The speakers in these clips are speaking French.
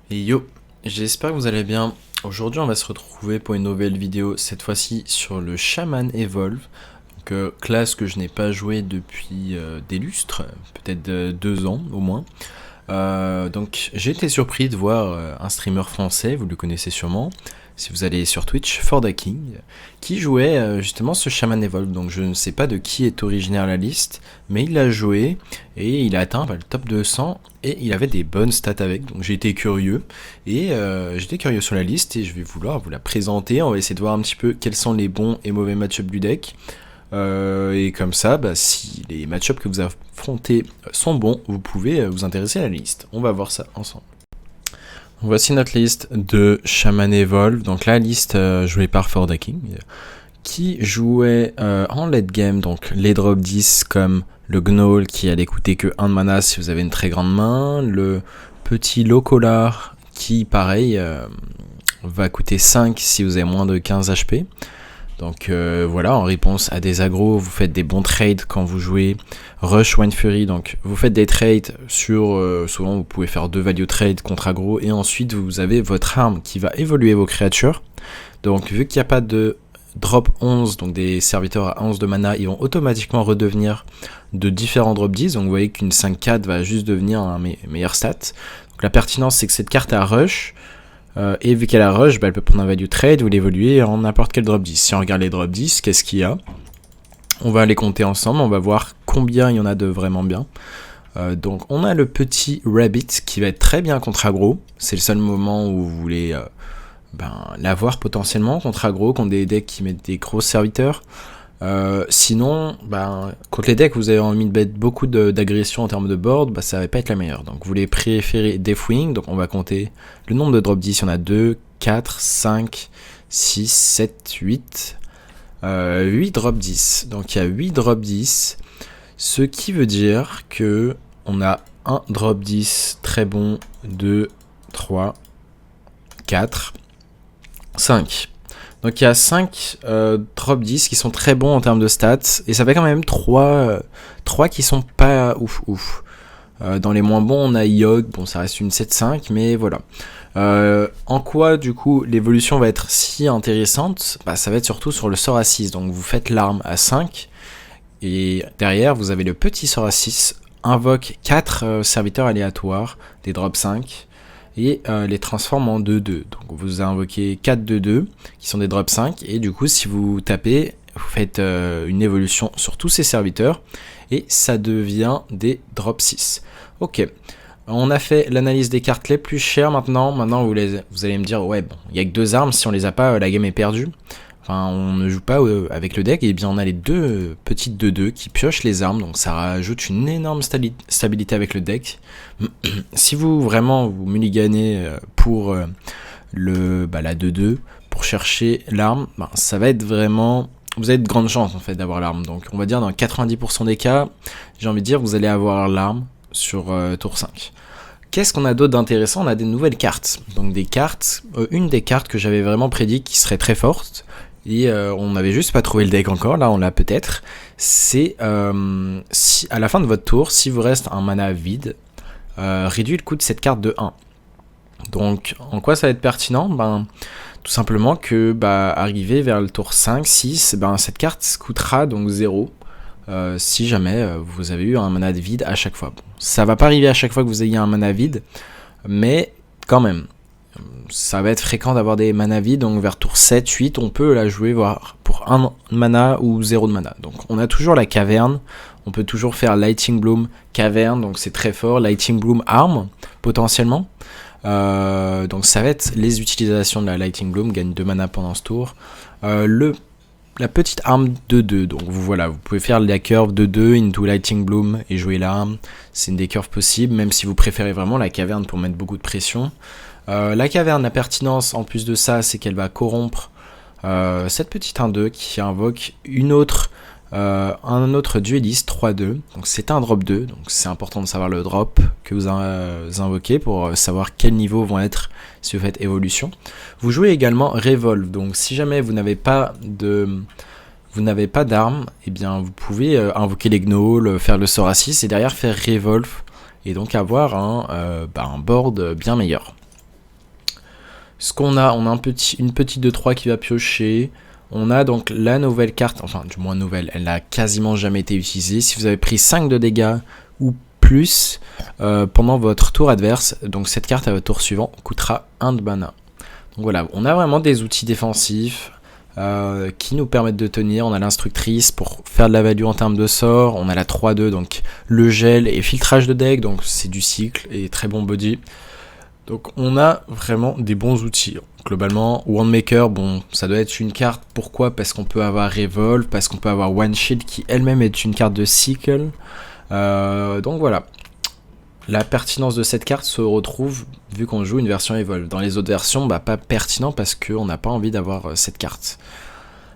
Et yo, j'espère que vous allez bien. Aujourd'hui, on va se retrouver pour une nouvelle vidéo, cette fois-ci sur le Shaman Evolve. Donc, classe que je n'ai pas joué depuis des lustres, peut-être 2 ans au moins. Donc, j'ai été surpris de voir un streamer français, vous le connaissez sûrement, si vous allez sur Twitch, Fordaking, qui jouait justement ce Shaman Evolve. Donc, je ne sais pas de qui est originaire la liste, mais il l'a joué et il a atteint le top 200 et il avait des bonnes stats avec. Donc, j'ai été curieux et j'étais curieux sur la liste et je vais vouloir vous la présenter. On va essayer de voir un petit peu quels sont les bons et mauvais match-ups du deck. Et comme ça, si les match-ups que vous affrontez sont bons, vous pouvez vous intéresser à la liste. On va voir ça ensemble. Voici notre liste de Shaman Evolve. Donc la liste jouée par Fordaking, qui jouait en late game, donc les drop 10 comme le Gnoll qui allait coûter que 1 de mana si vous avez une très grande main, le petit Locolar qui pareil va coûter 5 si vous avez moins de 15 HP. Donc voilà, en réponse à des agros, vous faites des bons trades quand vous jouez Rush Wind Fury. Donc vous faites des trades sur, souvent vous pouvez faire 2 value trades contre agro. Et ensuite vous avez votre arme qui va évoluer vos créatures. Donc vu qu'il n'y a pas de drop 11, donc des serviteurs à 11 de mana, ils vont automatiquement redevenir de différents drop 10. Donc vous voyez qu'une 5-4 va juste devenir un meilleur stat. Donc la pertinence c'est que cette carte a Rush. Et vu qu'elle a rush, elle peut prendre un value trade ou l'évoluer en n'importe quel drop 10. Si on regarde les drop 10, qu'est-ce qu'il y a? On va les compter ensemble, on va voir combien il y en a de vraiment bien. Donc on a le petit Rabbit qui va être très bien contre aggro. C'est le seul moment où vous voulez l'avoir potentiellement contre aggro, contre des decks qui mettent des gros serviteurs. Sinon, contre les decks vous avez envie de mettre beaucoup d'agression en termes de board, ça va pas être la meilleure. Donc vous les préférez Deathwing, donc on va compter le nombre de drop 10, il y en a 2, 4, 5, 6, 7, 8, 8 drop 10. Donc il y a 8 drop 10, ce qui veut dire que on a un drop 10 très bon, 2, 3, 4, 5. Donc il y a 5 drop 10 qui sont très bons en termes de stats. Et ça fait quand même 3 qui sont pas ouf. Dans les moins bons, on a Yogg. Bon, ça reste une 7-5, mais voilà. En quoi, du coup, l'évolution va être si intéressante? Ça va être surtout sur le sort à 6. Donc vous faites l'arme à 5. Et derrière, vous avez le petit sort à 6. Invoque 4 serviteurs aléatoires, des drop 5. Et les transforme en 2-2. Donc vous invoquez 4 2-2 qui sont des drop 5. Et du coup, si vous tapez, vous faites une évolution sur tous ces serviteurs. Et ça devient des drop 6. Ok. On a fait l'analyse des cartes les plus chères maintenant. Maintenant, vous allez me dire, ouais, bon, il n'y a que 2 armes. Si on les a pas, la game est perdue. Enfin, on ne joue pas avec le deck, et bien on a les 2 petites 2-2 qui piochent les armes, donc ça rajoute une énorme stabilité avec le deck. Si vous vraiment vous mulliganez pour la 2-2, pour chercher l'arme, ça va être vraiment... Vous avez de grandes chances en fait d'avoir l'arme, donc on va dire dans 90% des cas, j'ai envie de dire vous allez avoir l'arme sur tour 5. Qu'est-ce qu'on a d'autre d'intéressant? On a des nouvelles cartes, donc des cartes, une des cartes que j'avais vraiment prédit qui serait très forte, et on n'avait juste pas trouvé le deck encore, là on l'a peut-être. C'est si à la fin de votre tour, si vous reste un mana vide, réduit le coût de cette carte de 1. Donc en quoi ça va être pertinent? Tout simplement que arrivé vers le tour 5, 6, cette carte coûtera donc 0. Si jamais vous avez eu un mana vide à chaque fois. Bon, ça va pas arriver à chaque fois que vous ayez un mana vide, mais quand même. Ça va être fréquent d'avoir des mana vides, donc vers tour 7, 8, on peut la jouer voire pour 1 mana ou 0 de mana. Donc on a toujours la caverne, on peut toujours faire Lightning Bloom caverne, donc c'est très fort, Lightning Bloom arme, potentiellement. Donc ça va être les utilisations de la Lightning Bloom, gagne 2 mana pendant ce tour. La petite arme 2-2, donc vous pouvez faire la curve 2-2 into Lightning Bloom et jouer l'arme, c'est une des curves possibles, même si vous préférez vraiment la caverne pour mettre beaucoup de pression. La caverne, la pertinence en plus de ça, c'est qu'elle va corrompre cette petite 1-2 qui invoque un autre dueliste 3-2, donc c'est un drop 2, donc c'est important de savoir le drop que vous invoquez pour savoir quel niveau vont être si vous faites évolution. Vous jouez également Revolve, donc si jamais vous n'avez pas d'armes, et bien vous pouvez invoquer les gnolls, faire le sort à 6 et derrière faire Revolve et donc avoir un board bien meilleur. Ce qu'on a, on a une petite de 3 qui va piocher. On a donc la nouvelle carte, enfin du moins nouvelle, elle n'a quasiment jamais été utilisée. Si vous avez pris 5 de dégâts ou plus pendant votre tour adverse, donc cette carte à votre tour suivant coûtera 1 de mana. Donc voilà, on a vraiment des outils défensifs qui nous permettent de tenir. On a l'instructrice pour faire de la value en termes de sort. On a la 3-2, donc le gel et filtrage de deck, donc c'est du cycle et très bon body. Donc on a vraiment des bons outils. Globalement, Wandmaker, bon, ça doit être une carte. Pourquoi? Parce qu'on peut avoir Revolve, parce qu'on peut avoir One Shield qui elle-même est une carte de cycle. Donc voilà. La pertinence de cette carte se retrouve vu qu'on joue une version Evolve. Dans les autres versions, bah, pas pertinent parce qu'on n'a pas envie d'avoir cette carte.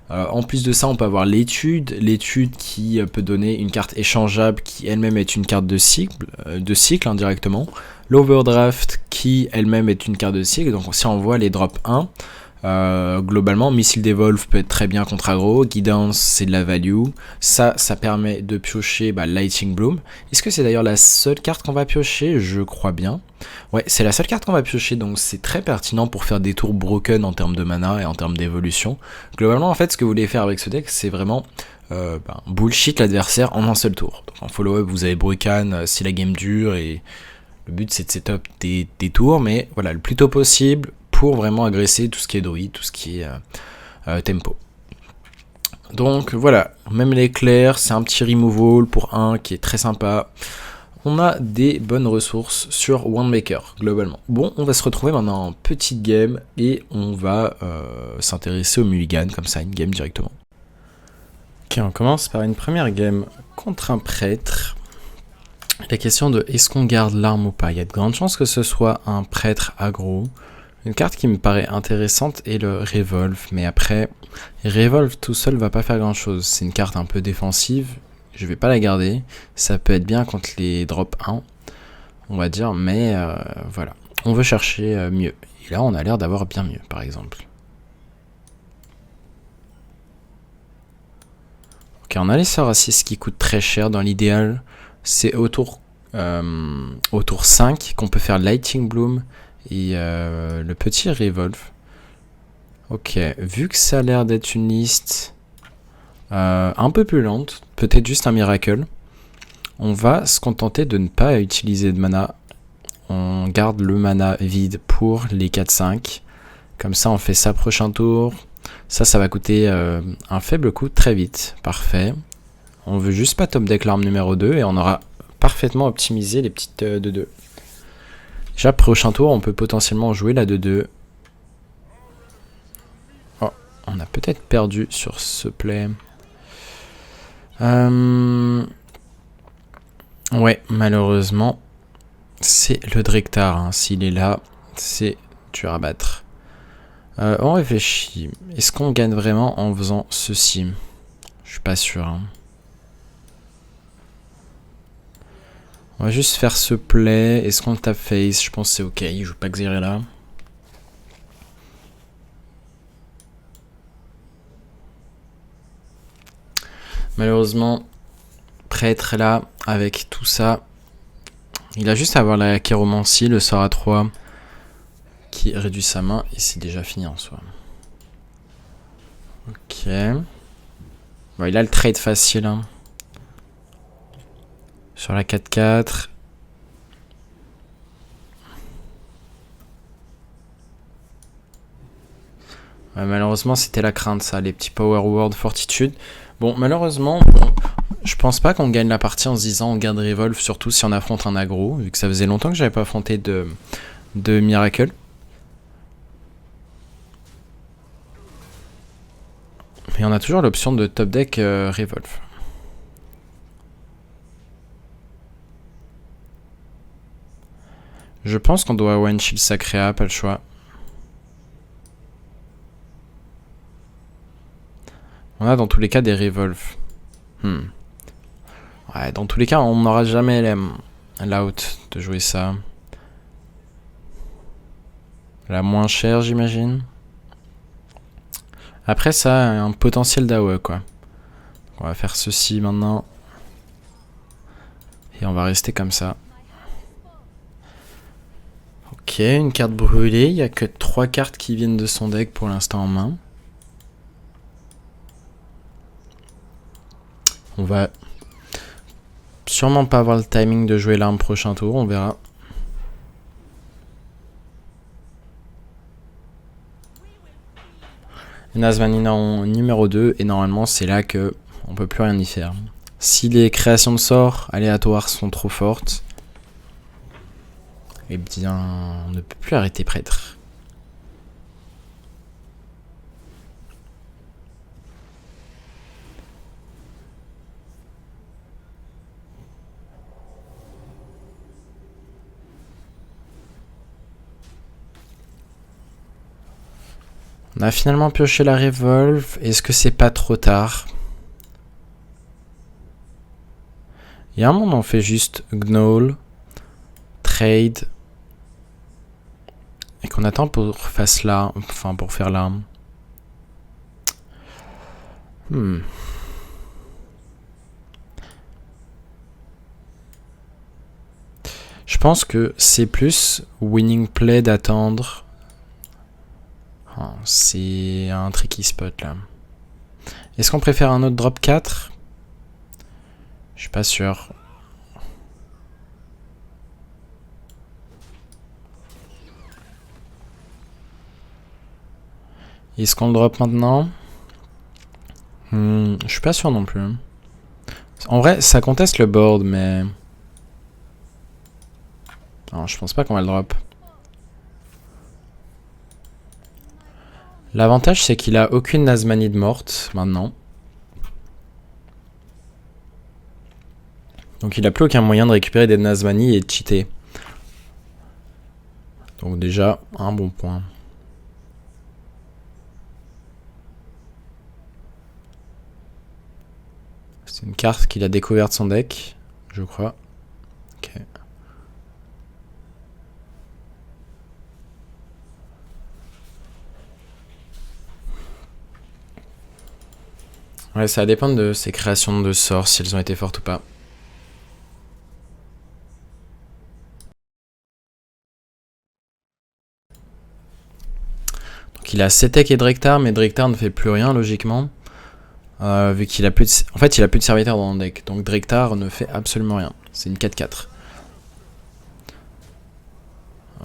En plus de ça, on peut avoir l'étude qui peut donner une carte échangeable qui elle-même est une carte de cycle indirectement. L'Overdraft qui elle-même est une carte de cycle, donc si on voit les drops 1, globalement, Missile d'Evolve peut être très bien contre aggro, Guidance c'est de la value, ça permet de piocher Lightning Bloom. Est-ce que c'est d'ailleurs la seule carte qu'on va piocher? Je crois bien. Ouais, c'est la seule carte qu'on va piocher, donc c'est très pertinent pour faire des tours broken en termes de mana et en termes d'évolution. Globalement, en fait, ce que vous voulez faire avec ce deck, c'est vraiment bullshit l'adversaire en un seul tour. Donc en follow-up, vous avez Brucan si la game dure, et le but c'est de setup des tours, mais voilà, le plus tôt possible, pour vraiment agresser tout ce qui est druide, tout ce qui est tempo. Donc voilà, même l'éclair, c'est un petit removal pour 1 qui est très sympa. On a des bonnes ressources sur Wandmaker, globalement. Bon, on va se retrouver maintenant en petite game, et on va s'intéresser au mulligan, comme ça, une game directement. Ok, on commence par une première game contre un prêtre. La question de est-ce qu'on garde l'arme ou pas. Il y a de grandes chances que ce soit un prêtre aggro. Une carte qui me paraît intéressante est le Revolve, mais après, Revolve tout seul va pas faire grand chose. C'est une carte un peu défensive, je vais pas la garder. Ça peut être bien contre les drop 1, on va dire, mais voilà. On veut chercher mieux. Et là, on a l'air d'avoir bien mieux, par exemple. Ok, on a les sorts à 6 qui coûtent très cher dans l'idéal. C'est au tour 5 qu'on peut faire Lightning Bloom et le petit Revolve. Ok, vu que ça a l'air d'être une liste un peu plus lente, peut-être juste un miracle, on va se contenter de ne pas utiliser de mana. On garde le mana vide pour les 4-5. Comme ça, on fait ça prochain tour. Ça va coûter un faible coût très vite. Parfait. On veut juste pas top deck l'arme numéro 2 et on aura parfaitement optimisé les petites 2-2. Déjà, prochain tour, on peut potentiellement jouer la 2-2. Oh, on a peut-être perdu sur ce play. Ouais, malheureusement, c'est le Drektar. Hein. S'il est là, c'est dur à battre. On réfléchit. Est-ce qu'on gagne vraiment en faisant ceci? Je suis pas sûr. Hein. On va juste faire ce play. Est-ce qu'on tape face? Je pense que c'est ok. Il joue pas Xyrella. Malheureusement, prêtre là, avec tout ça, il a juste à avoir la chiromancie, le sort à 3, qui réduit sa main, et c'est déjà fini en soi. Ok. Bon, il a le trade facile. Hein. Sur la 4-4. Ouais, malheureusement, c'était la crainte, ça, les petits Power Word Fortitude. Bon, malheureusement, je pense pas qu'on gagne la partie en se disant on garde Revolve, surtout si on affronte un aggro, vu que ça faisait longtemps que j'avais pas affronté de Miracle. Mais on a toujours l'option de top deck Revolve. Je pense qu'on doit one shield Sacrea, pas le choix. On a dans tous les cas des Revolve. Ouais, dans tous les cas, on n'aura jamais l'out de jouer ça. La moins chère, j'imagine. Après, ça a un potentiel d'AOE, quoi. Donc, on va faire ceci maintenant. Et on va rester comme ça. Ok. Ok, une carte brûlée. Il n'y a que 3 cartes qui viennent de son deck pour l'instant en main. On va sûrement pas avoir le timing de jouer l'arme prochain tour, on verra. Nazmanina en numéro 2 et normalement c'est là que on peut plus rien y faire. Si les créations de sorts aléatoires sont trop fortes, eh bien on ne peut plus arrêter prêtre. On a finalement pioché la Revolve. Est-ce que c'est pas trop tard? Il y a un moment on fait juste Gnoll, Trade, et qu'on attend pour faire là, enfin pour faire l'arme. Je pense que c'est plus winning play d'attendre. Oh, c'est un tricky spot là. Est-ce qu'on préfère un autre drop 4? Je suis pas sûr. Est-ce qu'on le drop maintenant? Je suis pas sûr non plus. En vrai, ça conteste le board, mais... Non, je pense pas qu'on va le drop. L'avantage, c'est qu'il a aucune Nazmanide morte, maintenant. Donc il a plus aucun moyen de récupérer des Nazmani et de cheater. Donc déjà, un bon point. C'est une carte qu'il a découverte de son deck, je crois. Ok. Ouais, ça va dépendre de ses créations de sorts, si elles ont été fortes ou pas. Donc il a Setek et Drektar, mais Drektar ne fait plus rien logiquement. Vu qu'il a plus de... En fait, il a plus de serviteurs dans le deck. Donc Drektar ne fait absolument rien. C'est une 4-4.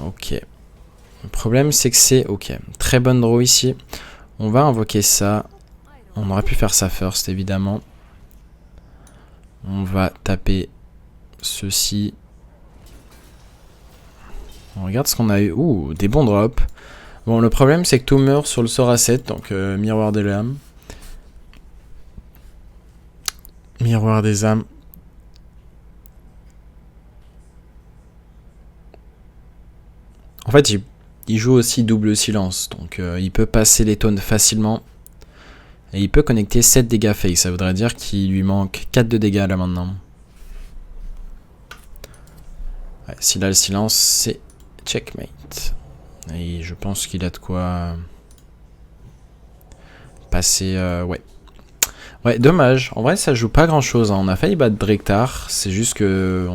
Ok. Le problème, c'est que c'est... Ok. Très bonne draw ici. On va invoquer ça. On aurait pu faire ça first, évidemment. On va taper ceci. On regarde ce qu'on a eu. Ouh, des bons drops. Bon, le problème, c'est que tout meurt sur le sort à 7. Donc, miroir des âmes. Miroir des âmes. En fait, il joue aussi double silence. Donc, il peut passer les tonnes facilement. Et il peut connecter 7 dégâts face. Ça voudrait dire qu'il lui manque 4 de dégâts là maintenant. Ouais, s'il a le silence, c'est checkmate. Et je pense qu'il a de quoi passer... ouais. Ouais, dommage. En vrai, ça joue pas grand chose. Hein. On a failli battre Drektar. C'est juste que...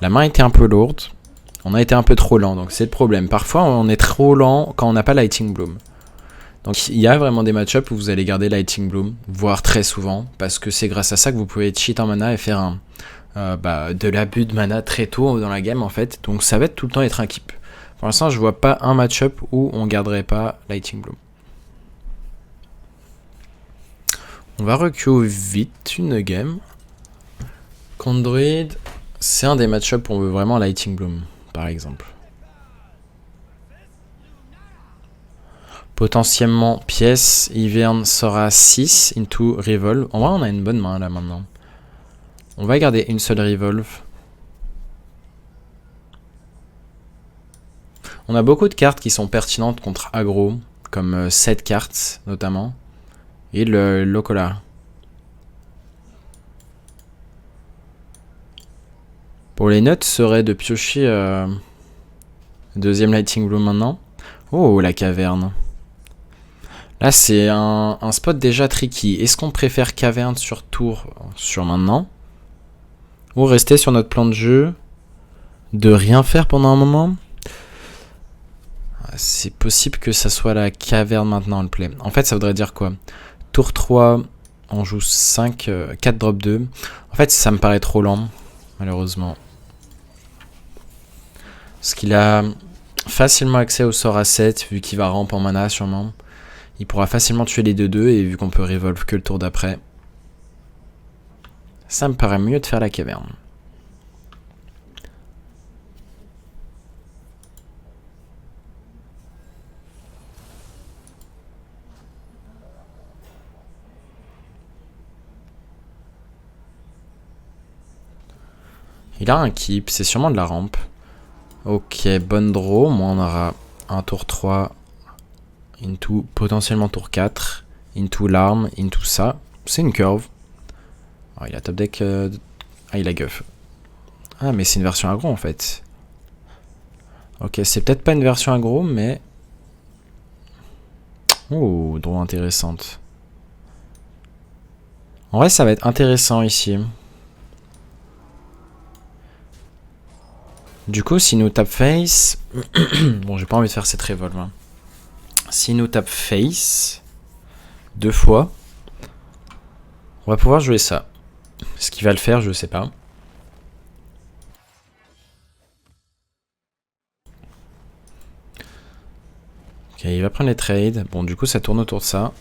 La main était un peu lourde. On a été un peu trop lent. Donc c'est le problème. Parfois, on est trop lent quand on n'a pas Lightning Bloom. Donc il y a vraiment des match-ups où vous allez garder Lightning Bloom. Voire très souvent. Parce que c'est grâce à ça que vous pouvez cheat en mana et faire de l'abus de mana très tôt dans la game en fait. Donc ça va être tout le temps être un keep. Pour l'instant, je vois pas un match-up où on garderait pas Lightning Bloom. On va reculer vite une game. Contre Druid, c'est un des match-ups où on veut vraiment Lightning Bloom, par exemple. Potentiellement pièce, Ivern sera 6 into Revolve. En vrai, on a une bonne main là maintenant. On va garder une seule Revolve. On a beaucoup de cartes qui sont pertinentes contre aggro, comme 7 cartes notamment. Et le Locola. Pour les notes serait de piocher deuxième Lightning Bloom maintenant. Oh, la caverne. Là, c'est un spot déjà tricky. Est-ce qu'on préfère caverne sur tour, sur maintenant? Ou rester sur notre plan de jeu, de rien faire pendant un moment? c'est possible que ça soit la caverne maintenant le play. En fait, ça voudrait dire quoi? Tour 3, on joue 5, 4 drop 2. En fait, ça me paraît trop lent, malheureusement. Parce qu'il a facilement accès au sort à 7, vu qu'il va ramp en mana sûrement. Il pourra facilement tuer les 2-2, et vu qu'on peut revolve que le tour d'après. Ça me paraît mieux de faire la caverne. Il a un keep, c'est sûrement de la rampe. Ok, bonne draw. Moi, on aura un tour 3 into potentiellement tour 4. Into l'arme, into ça. C'est une curve. Oh, il a top deck. Ah, il a guff. Ah, mais c'est une version aggro en fait. Ok, c'est peut-être pas une version aggro, mais. Oh, draw intéressante. En vrai, ça va être intéressant ici. Du coup, si nous tape face... bon, j'ai pas envie de faire cette revolve. Hein. Si nous tape face... 2 fois... On va pouvoir jouer ça. Ce qu'il va le faire, je sais pas. Ok, il va prendre les trades. Bon, du coup, ça tourne autour de ça.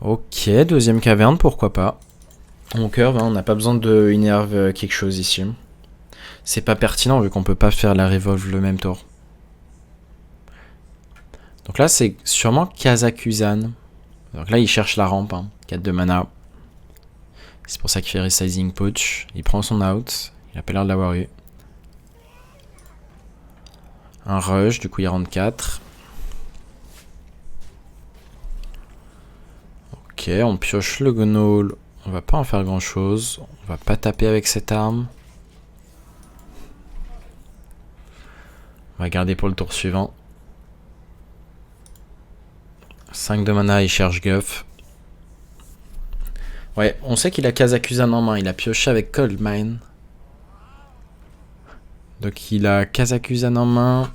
Ok, deuxième caverne, pourquoi pas. On curve, hein, on n'a pas besoin de innerve quelque chose ici. C'est pas pertinent vu qu'on peut pas faire la revolve le même tour. Donc là, c'est sûrement Kazakusan. Donc là, il cherche la rampe, hein. 4 de mana. C'est pour ça qu'il fait Resizing Poach. Il prend son out. Il a pas l'air de l'avoir eu. Un rush, du coup il rentre 4. Ok, on pioche le gnoll. On va pas en faire grand chose. On va pas taper avec cette arme. On va garder pour le tour suivant. 5 de mana, il cherche Guff. Ouais, on sait qu'il a Kazakusan en main. Il a pioché avec Coldmine. Donc il a Kazakusan en main.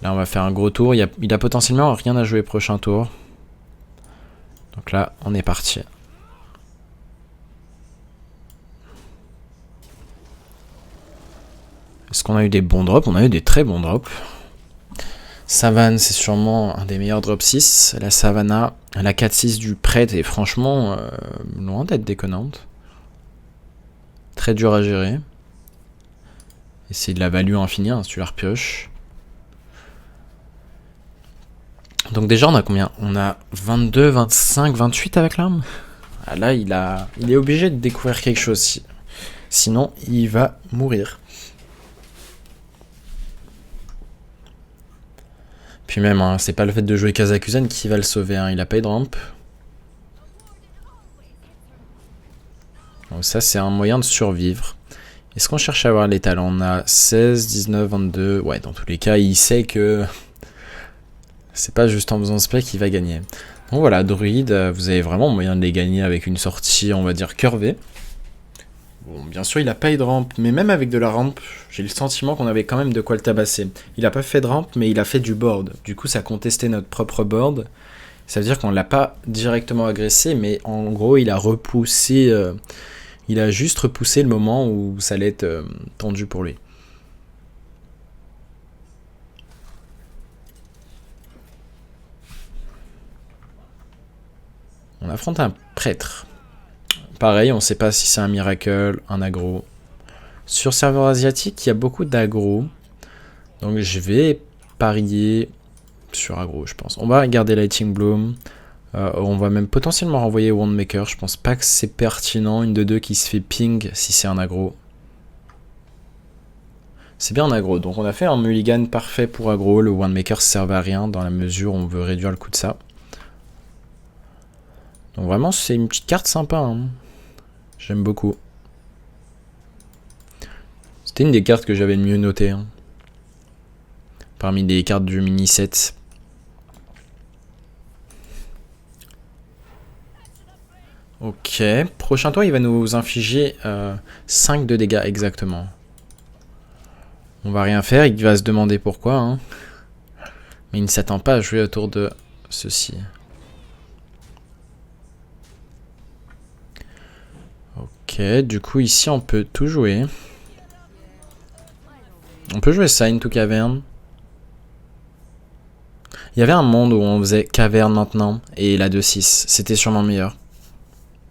Là, on va faire un gros tour. Il a potentiellement rien à jouer prochain tour. Donc là, on est parti. Est-ce qu'on a eu des bons drops? On a eu des très bons drops. Savane, c'est sûrement un des meilleurs drop 6. La Savannah, la 4-6 du prêtre est franchement loin d'être déconnante. Très dur à gérer. Et c'est de la value infinie, hein, si tu la repioches. Donc déjà, on a combien? On a 22, 25, 28 avec l'arme. Ah là, il est obligé de découvrir quelque chose. Sinon, il va mourir. Puis même, hein, c'est pas le fait de jouer Kazakusan qui va le sauver. Hein. Il a pas eu de rampe. Donc ça, c'est un moyen de survivre. Est-ce qu'on cherche à avoir les talents? On a 16, 19, 22. Ouais, dans tous les cas, il sait que c'est pas juste en faisant spec qu'il va gagner. Donc voilà, druide, vous avez vraiment moyen de les gagner avec une sortie, on va dire, curvée. Bon, bien sûr, il a pas eu de rampe, mais même avec de la rampe, j'ai le sentiment qu'on avait quand même de quoi le tabasser. Il a pas fait de rampe, mais il a fait du board. Du coup, ça contestait notre propre board. Ça veut dire qu'on l'a pas directement agressé, mais en gros, il a repoussé... il a juste repoussé le moment où ça allait être tendu pour lui. On affronte un prêtre. Pareil, on sait pas si c'est un miracle, un aggro. Sur serveur asiatique, il y a beaucoup d'aggro. Donc je vais parier sur aggro, je pense. On va garder Lighting Bloom. On va même potentiellement renvoyer Wandmaker. Je pense pas que c'est pertinent. Une de deux qui se fait ping si c'est un aggro. C'est bien un aggro. Donc on a fait un mulligan parfait pour aggro. Le Wandmaker servait à rien dans la mesure où on veut réduire le coût de ça. Donc vraiment c'est une petite carte sympa. Hein. J'aime beaucoup. C'était une des cartes que j'avais le mieux notées. Hein. Parmi les cartes du mini set. Ok, prochain tour il va nous infliger 5 de dégâts exactement. On va rien faire, il va se demander pourquoi. Hein. Mais il ne s'attend pas à jouer autour de ceci. Ok, du coup ici on peut tout jouer. On peut jouer ça, into caverne. Il y avait un monde où on faisait caverne maintenant et la 2-6. C'était sûrement meilleur.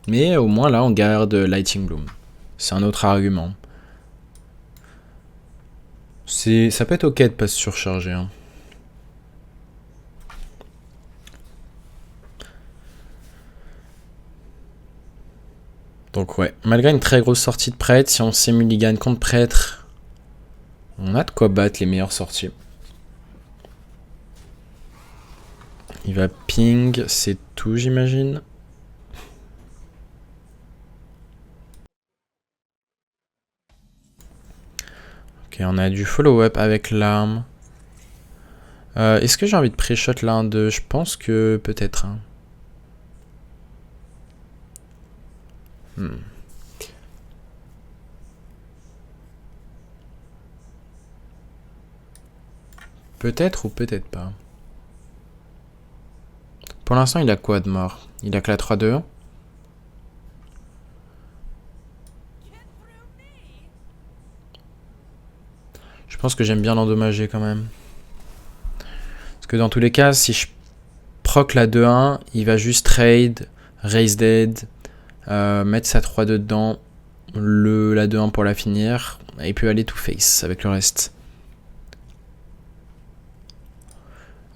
Mais au moins là on garde Lightning Bloom. C'est un autre argument. Ça peut être ok de pas se surcharger. Hein. Donc ouais, malgré une très grosse sortie de prêtre, si on sait mulligan contre prêtre, on a de quoi battre les meilleures sorties. Il va ping, c'est tout j'imagine. Ok, on a du follow-up avec l'arme. Est-ce que j'ai envie de pré-shot l'un d'eux? Je pense que peut-être. Hein. Peut-être ou peut-être pas. Pour l'instant, il a quoi de mort? Il a que la 3-2. Je pense que j'aime bien l'endommager quand même. Parce que dans tous les cas, si je proc la 2-1, il va juste trade, raise dead, mettre sa 3-2 dedans, la 2-1 pour la finir, et puis aller tout face avec le reste.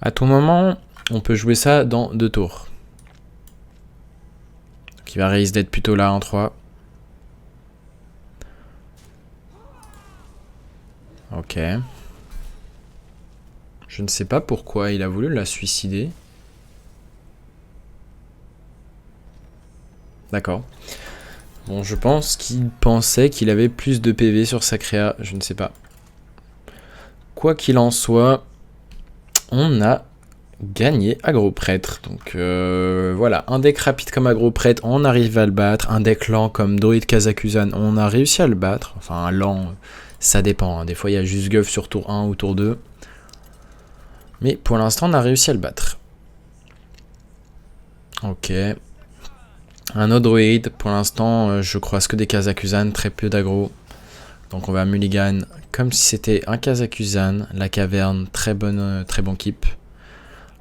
À tout moment, on peut jouer ça dans 2 tours. Donc il va raise dead plutôt là en 3. Ok. Je ne sais pas pourquoi il a voulu la suicider. D'accord. Bon, je pense qu'il pensait qu'il avait plus de PV sur sa créa, je ne sais pas. Quoi qu'il en soit, on a gagné aggro prêtre. Donc voilà, un deck rapide comme aggro prêtre, on arrive à le battre. Un deck lent comme Druid Kazakusan, on a réussi à le battre. Enfin, lent, ça dépend. Hein. Des fois, il y a juste Guff sur tour 1 ou tour 2. Mais pour l'instant, on a réussi à le battre. Ok. Un autre druide, pour l'instant, je croise que des Kazakusan, très peu d'aggro. Donc on va mulligan comme si c'était un Kazakusan. La caverne, très bon keep.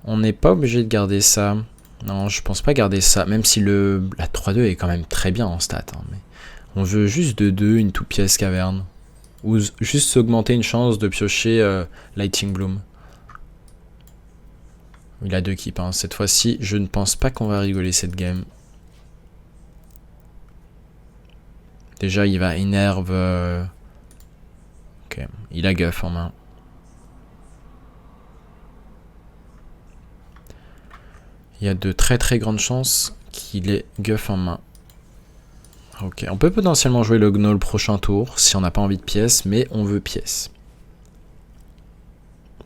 On n'est pas obligé de garder ça. Non, je pense pas garder ça, même si la 3-2 est quand même très bien en stat. Hein, mais on veut juste de 2, une toute pièce caverne. Ou juste augmenter une chance de piocher Lightning Bloom. Il a 2 keeps. Hein. Cette fois-ci, je ne pense pas qu'on va rigoler cette game. Déjà, il va énerve. Ok, il a Guff en main. Il y a de très très grandes chances qu'il ait Guff en main. Ok, on peut potentiellement jouer le Gnoll prochain tour si on n'a pas envie de pièces, mais on veut pièce.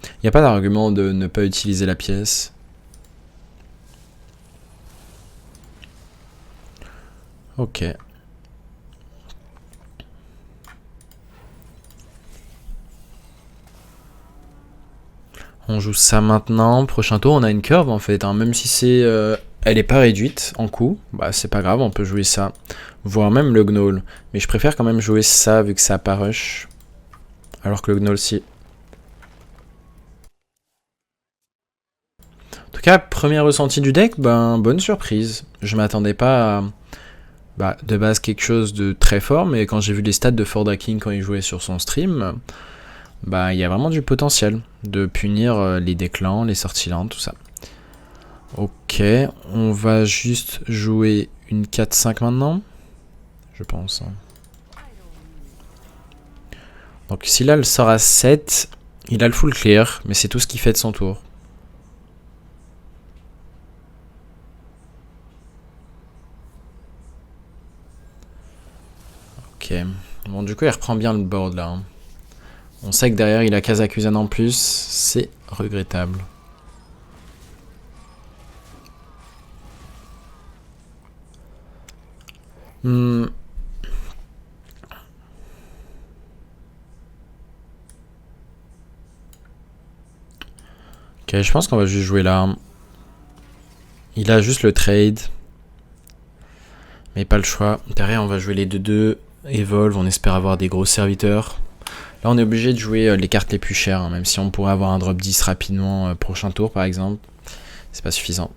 Il n'y a pas d'argument de ne pas utiliser la pièce. Ok. On joue ça maintenant. Prochain tour, on a une curve en fait. Hein. Même si elle n'est pas réduite en coût, bah c'est pas grave, on peut jouer ça. Voire même le Gnoll. Mais je préfère quand même jouer ça vu que ça n'a pas rush. Alors que le Gnoll, si. En tout cas, premier ressenti du deck, ben bonne surprise. Je m'attendais pas à de base quelque chose de très fort, mais quand j'ai vu les stats de Fordaking quand il jouait sur son stream, bah il y a vraiment du potentiel de punir les déclans, les sorties lentes, tout ça. Ok, on va juste jouer une 4-5 maintenant, je pense. Donc si là elle sort à 7, il a le full clear, mais c'est tout ce qu'il fait de son tour. Ok, bon du coup il reprend bien le board là. Hein. On sait que derrière il a Kazakusan en plus, c'est regrettable. Ok, je pense qu'on va juste jouer là. Il a juste le trade. Mais pas le choix. Derrière, on va jouer les 2-2. Evolve, on espère avoir des gros serviteurs. Là, on est obligé de jouer les cartes les plus chères. Hein, même si on pourrait avoir un drop 10 rapidement prochain tour, par exemple. C'est pas suffisant.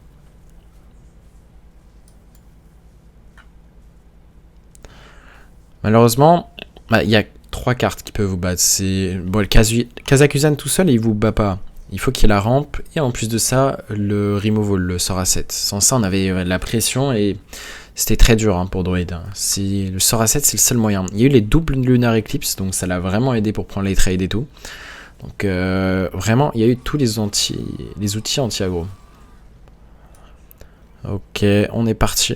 Malheureusement, il y a 3 cartes qui peuvent vous battre. C'est bon, le Kazakusan tout seul, il vous bat pas. Il faut qu'il y ait la rampe. Et en plus de ça, le removal, le sort à 7. Sans ça, on avait la pression et c'était très dur hein, pour Druid. Le sort à 7, c'est le seul moyen. Il y a eu les doubles Lunar Eclipse, donc ça l'a vraiment aidé pour prendre les trades et tout. Donc vraiment, il y a eu tous les outils anti-aggro. Ok, on est parti.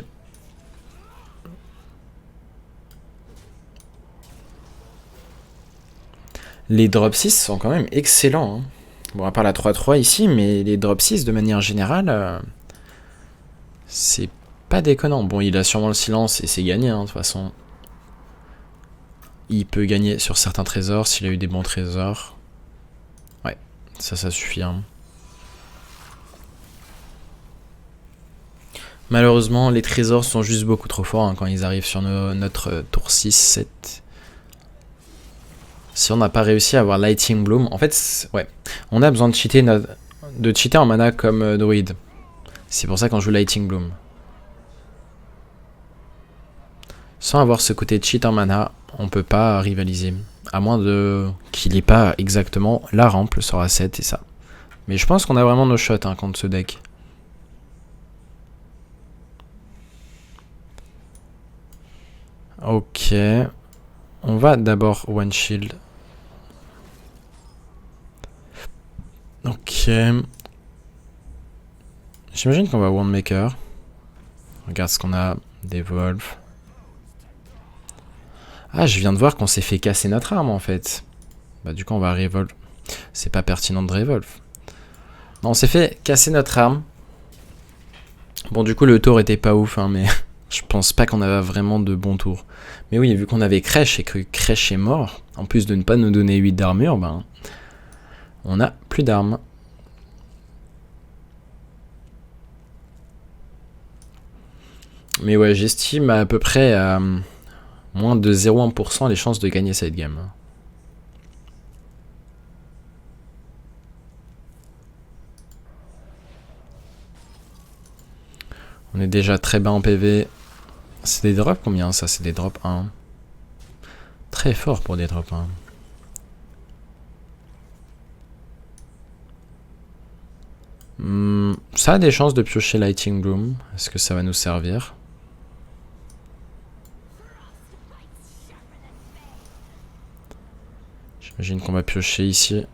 Les drop 6 sont quand même excellents. Hein. Bon, à part la 3-3 ici, mais les drop 6 de manière générale, c'est pas déconnant. Bon, il a sûrement le silence et c'est gagné, hein, de toute façon. Il peut gagner sur certains trésors s'il a eu des bons trésors. Ouais, ça suffit. Hein. Malheureusement, les trésors sont juste beaucoup trop forts hein, quand ils arrivent sur notre tour 6-7. Si on n'a pas réussi à avoir Lighting Bloom, en fait, ouais, on a besoin de cheater en mana comme Druid. C'est pour ça qu'on joue Lighting Bloom. Sans avoir ce côté cheat en mana, on peut pas rivaliser. À moins qu'il n'ait pas exactement la rampe, le sort à 7 et ça. Mais je pense qu'on a vraiment nos shots hein, contre ce deck. Ok. On va d'abord one shield. Ok. J'imagine qu'on va Wandmaker. Regarde ce qu'on a. Devolve. Ah, je viens de voir qu'on s'est fait casser notre arme en fait. Bah du coup on va revolve. C'est pas pertinent de revolve. Non, on s'est fait casser notre arme. Bon du coup le tour était pas ouf hein, mais je pense pas qu'on avait vraiment de bons tours. Mais oui, vu qu'on avait Crèche et que Crèche est mort, en plus de ne pas nous donner 8 d'armure, ben on a plus d'armes. Mais ouais, j'estime à peu près à moins de 0,1% les chances de gagner cette game. On est déjà très bas en PV. C'est des drops combien ça? C'est des drops 1. Très fort pour des drops 1. Ça a des chances de piocher Lighting Bloom. Est-ce que ça va nous servir? J'imagine qu'on va piocher ici.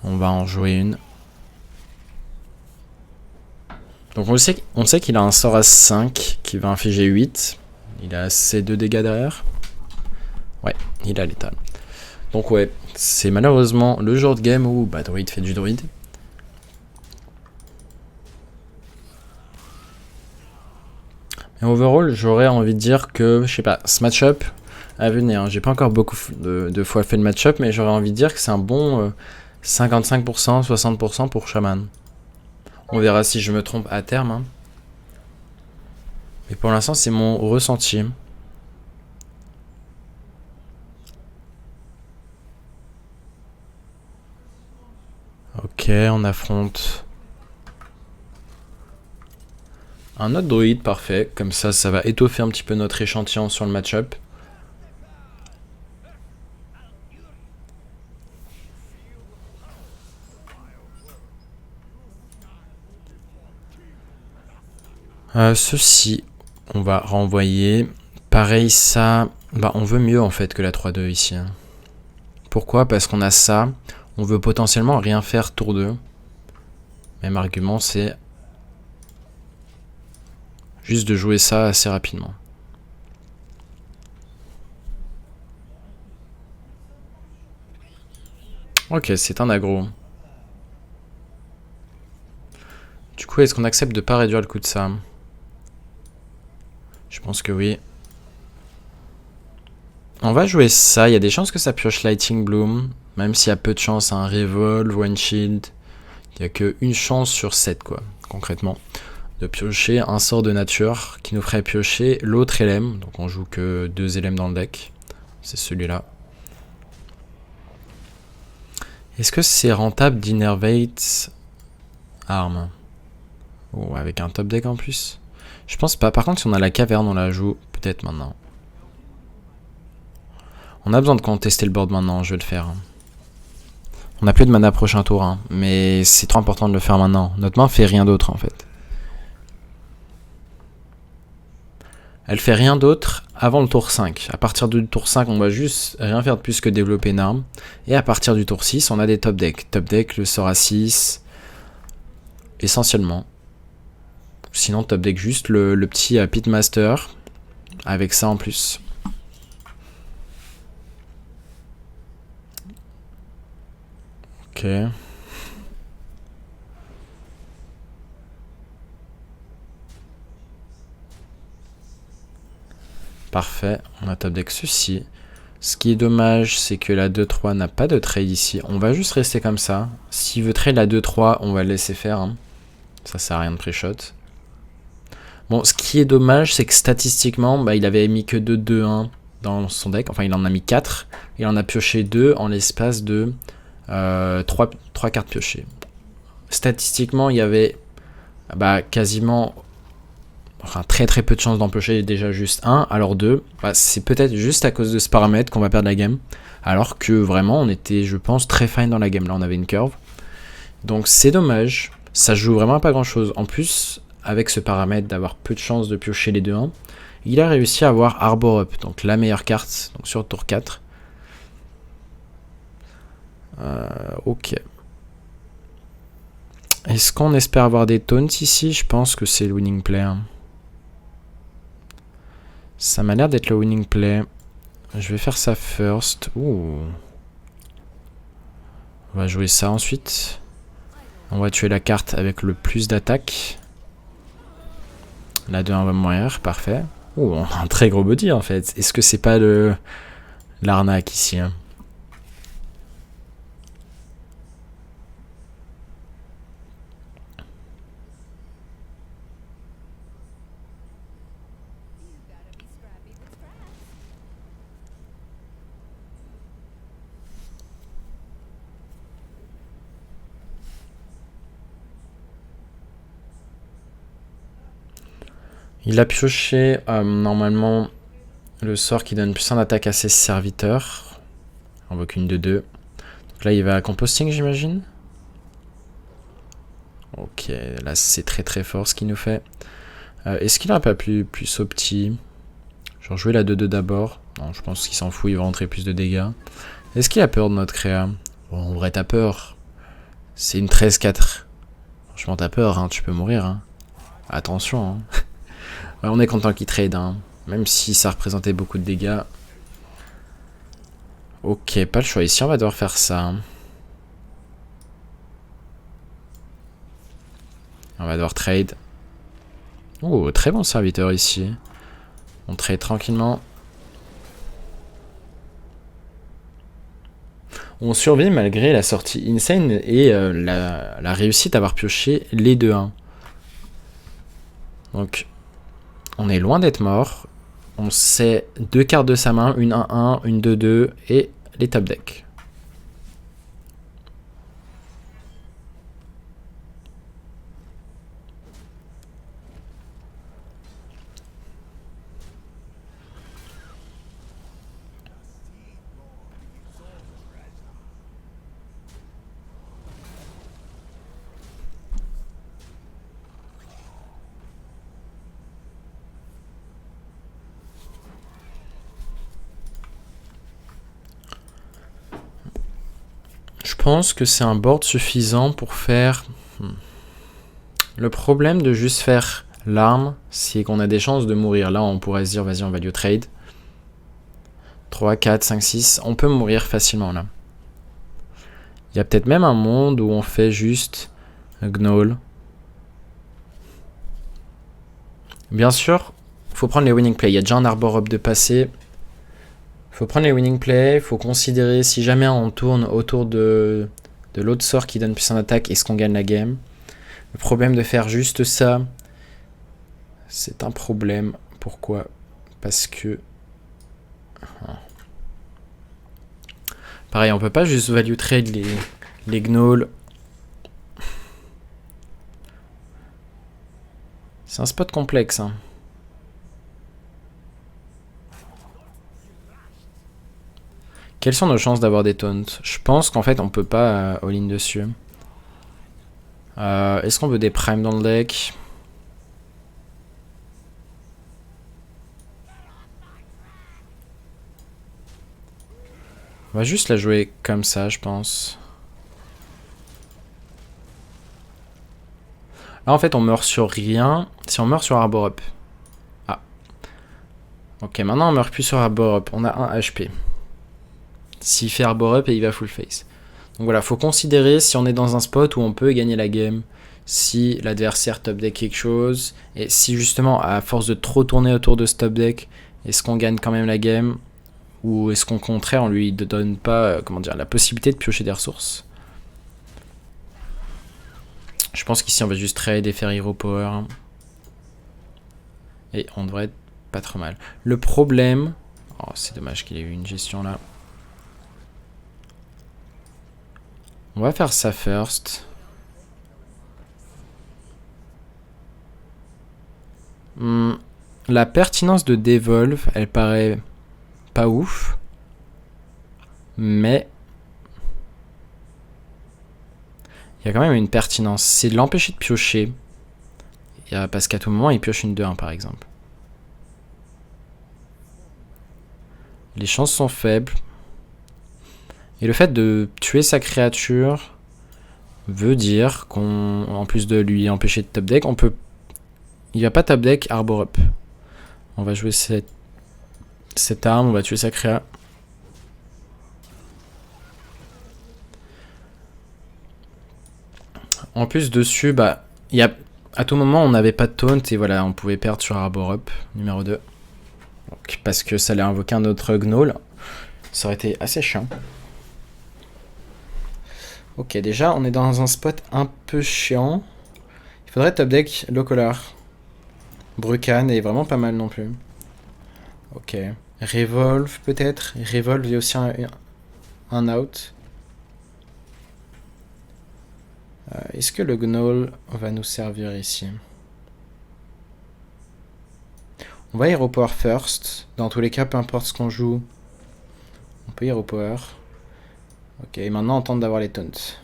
On va en jouer une. Donc on sait qu'il a un sort à 5 qui va infliger 8. Il a assez de dégâts derrière. Ouais, il a létal. Donc ouais, c'est malheureusement le genre de game où bah, Druid fait du Druid. Mais overall, j'aurais envie de dire que, je sais pas, ce match-up à venir. Hein, j'ai pas encore beaucoup de fois fait le match-up, mais j'aurais envie de dire que c'est un bon 55%, 60% pour Shaman. On verra si je me trompe à terme. Hein. Mais pour l'instant, c'est mon ressenti. Ok, on affronte un autre druide, parfait. Comme ça va étoffer un petit peu notre échantillon sur le match-up. Ceci, on va renvoyer. Pareil, ça, bah on veut mieux en fait que la 3-2 ici. Hein. Pourquoi? Parce qu'on a ça. On veut potentiellement rien faire tour 2. Même argument, c'est juste de jouer ça assez rapidement. Ok, c'est un aggro. Du coup, est-ce qu'on accepte de pas réduire le coût de ça? Je pense que oui. On va jouer ça, il y a des chances que ça pioche Lighting Bloom, même s'il y a peu de chance, un Revolve, One Shield, il n'y a qu'une chance sur 7 quoi, concrètement, de piocher un sort de nature qui nous ferait piocher l'autre LM, donc on joue que 2 LM dans le deck, c'est celui-là. Est-ce que c'est rentable d'Innervate Arm? Oh, avec un top deck en plus? Je pense pas, par contre si on a la caverne on la joue peut-être maintenant. On a besoin de contester le board maintenant, je vais le faire. On n'a plus de mana prochain tour, hein, mais c'est trop important de le faire maintenant. Notre main fait rien d'autre en fait. Elle fait rien d'autre avant le tour 5. À partir du tour 5, on va juste rien faire de plus que développer une arme. Et à partir du tour 6, on a des top decks. Top deck, le sort à 6, essentiellement. Sinon, top deck juste le petit Pitmaster, avec ça en plus. Ok. Parfait, on a top deck ceci. Ce qui est dommage, c'est que la 2-3 n'a pas de trade ici. On va juste rester comme ça. S'il veut trade la 2-3, on va le laisser faire. Hein. Ça sert à rien de pré-shot. Bon, ce qui est dommage, c'est que statistiquement, bah, il avait mis que 2-2-1 dans son deck. Enfin, il en a mis 4. Il en a pioché 2 en l'espace de 3 cartes piochées. Statistiquement, il y avait quasiment... Enfin, très très peu de chances d'en piocher déjà juste 1. Alors 2, c'est peut-être juste à cause de ce paramètre qu'on va perdre la game. Alors que vraiment, on était, je pense, très fine dans la game. Là, on avait une curve. Donc c'est dommage. Ça joue vraiment pas grand-chose. En plus, avec ce paramètre d'avoir peu de chances de piocher les 2-1, il a réussi à avoir Arbor Up, donc la meilleure carte donc sur le tour 4. Ok. Est-ce qu'on espère avoir des taunts ici? Je pense que c'est le winning play. Hein. Ça m'a l'air d'être le winning play. Je vais faire ça first. Ouh. On va jouer ça ensuite. On va tuer la carte avec le plus d'attaque. La 2-1 va mourir, parfait. Ouh, on a un très gros body en fait. Est-ce que c'est pas l'arnaque ici hein? Il a pioché normalement le sort qui donne plus 1 d'attaque à ses serviteurs. On invoque une de 2. Donc là il va à composting j'imagine. Ok, là c'est très très fort ce qu'il nous fait. Est-ce qu'il n'aurait pas plus au petit? Genre jouer la 2-2 d'abord. Non, je pense qu'il s'en fout, il va rentrer plus de dégâts. Est-ce qu'il a peur de notre créa? Bon, en vrai t'as peur. C'est une 13-4. Franchement t'as peur, hein, tu peux mourir. Hein. Attention. Hein. Ouais, on est content qu'il trade, hein. Même si ça représentait beaucoup de dégâts. Ok, pas le choix. Ici, on va devoir faire ça. Hein. On va devoir trade. Oh, très bon serviteur ici. On trade tranquillement. On survit malgré la sortie insane et la réussite d'avoir pioché les 2-1. Donc... on est loin d'être mort. On sait 2 cartes de sa main, une 1-1, une 2-2 et les top decks. Je pense que c'est un board suffisant pour faire... Le problème de juste faire l'arme, c'est qu'on a des chances de mourir. Là, on pourrait se dire, vas-y, on va lui trade. 3, 4, 5, 6. On peut mourir facilement, là. Il y a peut-être même un monde où on fait juste Gnoll. Bien sûr, il faut prendre les winning plays. Il y a déjà un Arbor Up de passé. Faut prendre les winning plays, faut considérer si jamais on tourne autour de l'autre sort qui donne plus en attaque, est-ce qu'on gagne la game. Le problème de faire juste ça, c'est un problème. Pourquoi? Parce que... Pareil, on peut pas juste value trade les gnolls. C'est un spot complexe. Hein. Quelles sont nos chances d'avoir des taunts? Je pense qu'en fait on peut pas all-in dessus. Est-ce qu'on veut des primes dans le deck? On va juste la jouer comme ça, je pense. Là en fait on meurt sur rien. Si on meurt sur Arbor Up. Ah. Ok, maintenant on meurt plus sur Arbor Up. On a 1 HP. S'il fait Arbor Up et il va full face. Donc voilà, faut considérer si on est dans un spot où on peut gagner la game. Si l'adversaire top deck quelque chose. Et si justement, à force de trop tourner autour de ce top deck, est-ce qu'on gagne quand même la game? Ou est-ce qu'au contraire, on lui donne pas comment dire, la possibilité de piocher des ressources? Je pense qu'ici, on va juste trade et faire Hero Power. Et on devrait être pas trop mal. Le problème... Oh, c'est dommage qu'il ait eu une gestion là. On va faire ça first. La pertinence de Devolve, elle paraît pas ouf. Mais... il y a quand même une pertinence. C'est de l'empêcher de piocher. Parce qu'à tout moment, il pioche une 2-1 par exemple. Les chances sont faibles. Et le fait de tuer sa créature veut dire qu'on, en plus de lui empêcher de top deck, on peut... Il va pas top deck Arbor Up. On va jouer cette arme, on va tuer sa créa. En plus dessus, bah, il y a... à tout moment on n'avait pas de taunt et voilà, on pouvait perdre sur Arbor Up, numéro 2. Donc, parce que ça allait invoquer un autre gnoll. Ça aurait été assez chiant. Ok, déjà, on est dans un spot un peu chiant. Il faudrait top deck Locolar. Brucan est vraiment pas mal non plus. Ok. Revolve peut-être. Revolve, il y a aussi un out. Est-ce que le Gnoll va nous servir ici? On va Hero Power first. Dans tous les cas, peu importe ce qu'on joue, on peut Hero Power. Ok, maintenant on tente d'avoir les taunts.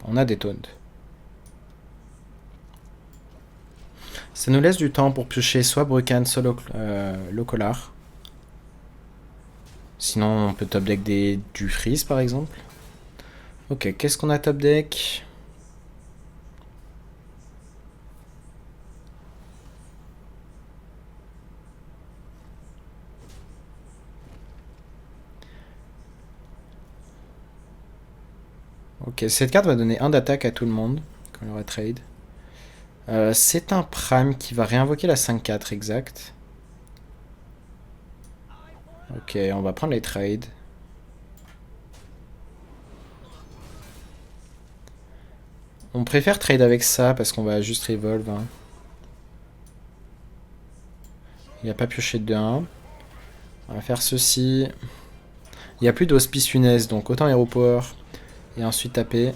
On a des taunts. Ça nous laisse du temps pour piocher soit Brucan, soit Locolar. Sinon on peut top deck du freeze par exemple. Ok, qu'est-ce qu'on a top deck? Ok, cette carte va donner 1 d'attaque à tout le monde quand il y aura trade. C'est un prime qui va réinvoquer la 5-4 exact. Ok, on va prendre les trades. On préfère trade avec ça parce qu'on va juste revolve. Hein. Il n'y a pas pioché de 2-1. On va faire ceci. Il n'y a plus d'hospice funeste, donc autant Hero Power. Et ensuite taper.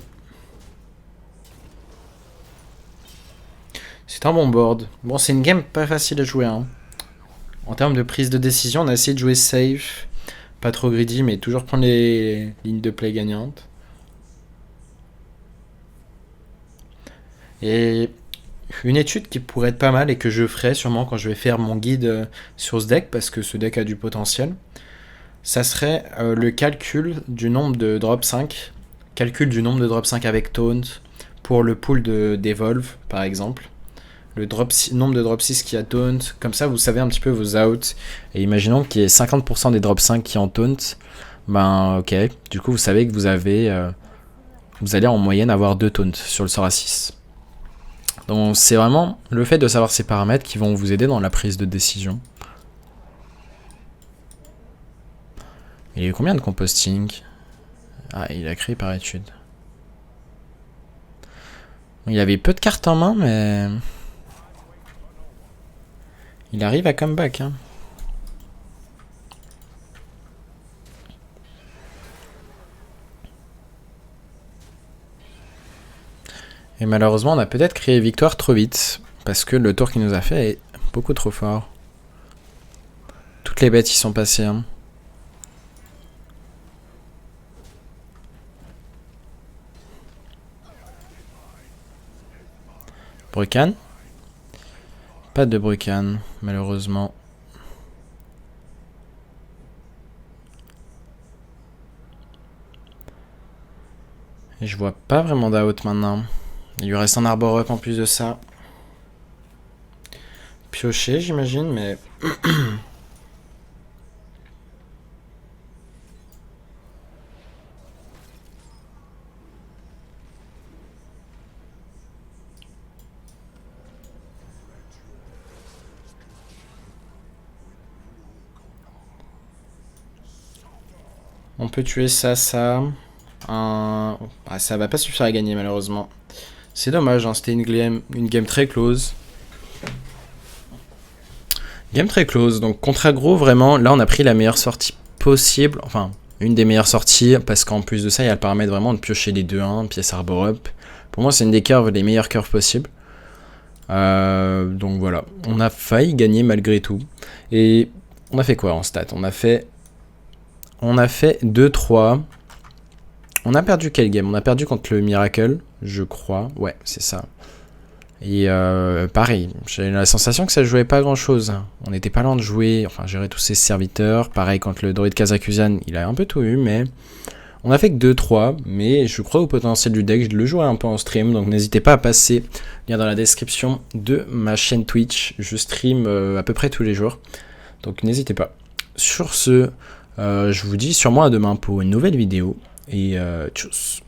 C'est un bon board. Bon, c'est une game pas facile à jouer. Hein. En termes de prise de décision, on a essayé de jouer safe. Pas trop greedy, mais toujours prendre les lignes de play gagnantes. Et une étude qui pourrait être pas mal et que je ferai sûrement quand je vais faire mon guide sur ce deck, parce que ce deck a du potentiel, ça serait le calcul du nombre de drop 5. Calcul du nombre de drop 5 avec taunt pour le pool de Devolve, par exemple. Le nombre de drop 6 qui a taunt. Comme ça, vous savez un petit peu vos outs. Et imaginons qu'il y ait 50% des drop 5 qui en taunt. Ben, ok. Du coup, vous savez que vous allez en moyenne avoir 2 taunts sur le sort à 6. Donc, c'est vraiment le fait de savoir ces paramètres qui vont vous aider dans la prise de décision. Il a eu combien de composting? Ah, il a créé par étude. Il avait peu de cartes en main, mais... il arrive à comeback, hein. Et malheureusement, on a peut-être créé victoire trop vite. Parce que le tour qu'il nous a fait est beaucoup trop fort. Toutes les bêtes y sont passées, hein. Brucan? Pas de Brucan, malheureusement. Et je vois pas vraiment d'out maintenant. Il lui reste un arbor up en plus de ça. Piocher, j'imagine, mais... on peut tuer ça. Ah, ça va pas suffire à gagner, malheureusement. C'est dommage, hein, c'était une game très close. Game très close, donc contre aggro, vraiment, là on a pris la meilleure sortie possible. Enfin, une des meilleures sorties, parce qu'en plus de ça, il y a le paramètre vraiment de piocher les 2-1, pièce arbor up. Pour moi, c'est une des curves, les meilleures curves possibles. Donc voilà, on a failli gagner malgré tout. Et on a fait quoi en stat? On a fait 2-3. On a perdu quel game? On a perdu contre le Miracle, je crois. Ouais, c'est ça. Et pareil, j'ai la sensation que ça jouait pas grand chose. On n'était pas loin de jouer, enfin gérer tous ces serviteurs. Pareil contre le Druid Kazakusan, il a un peu tout eu, mais on a fait que 2-3. Mais je crois au potentiel du deck, je le jouerai un peu en stream, donc n'hésitez pas à passer. Lien dans la description de ma chaîne Twitch. Je stream à peu près tous les jours, donc n'hésitez pas. Sur ce, je vous dis sûrement à demain pour une nouvelle vidéo. Et tchuss.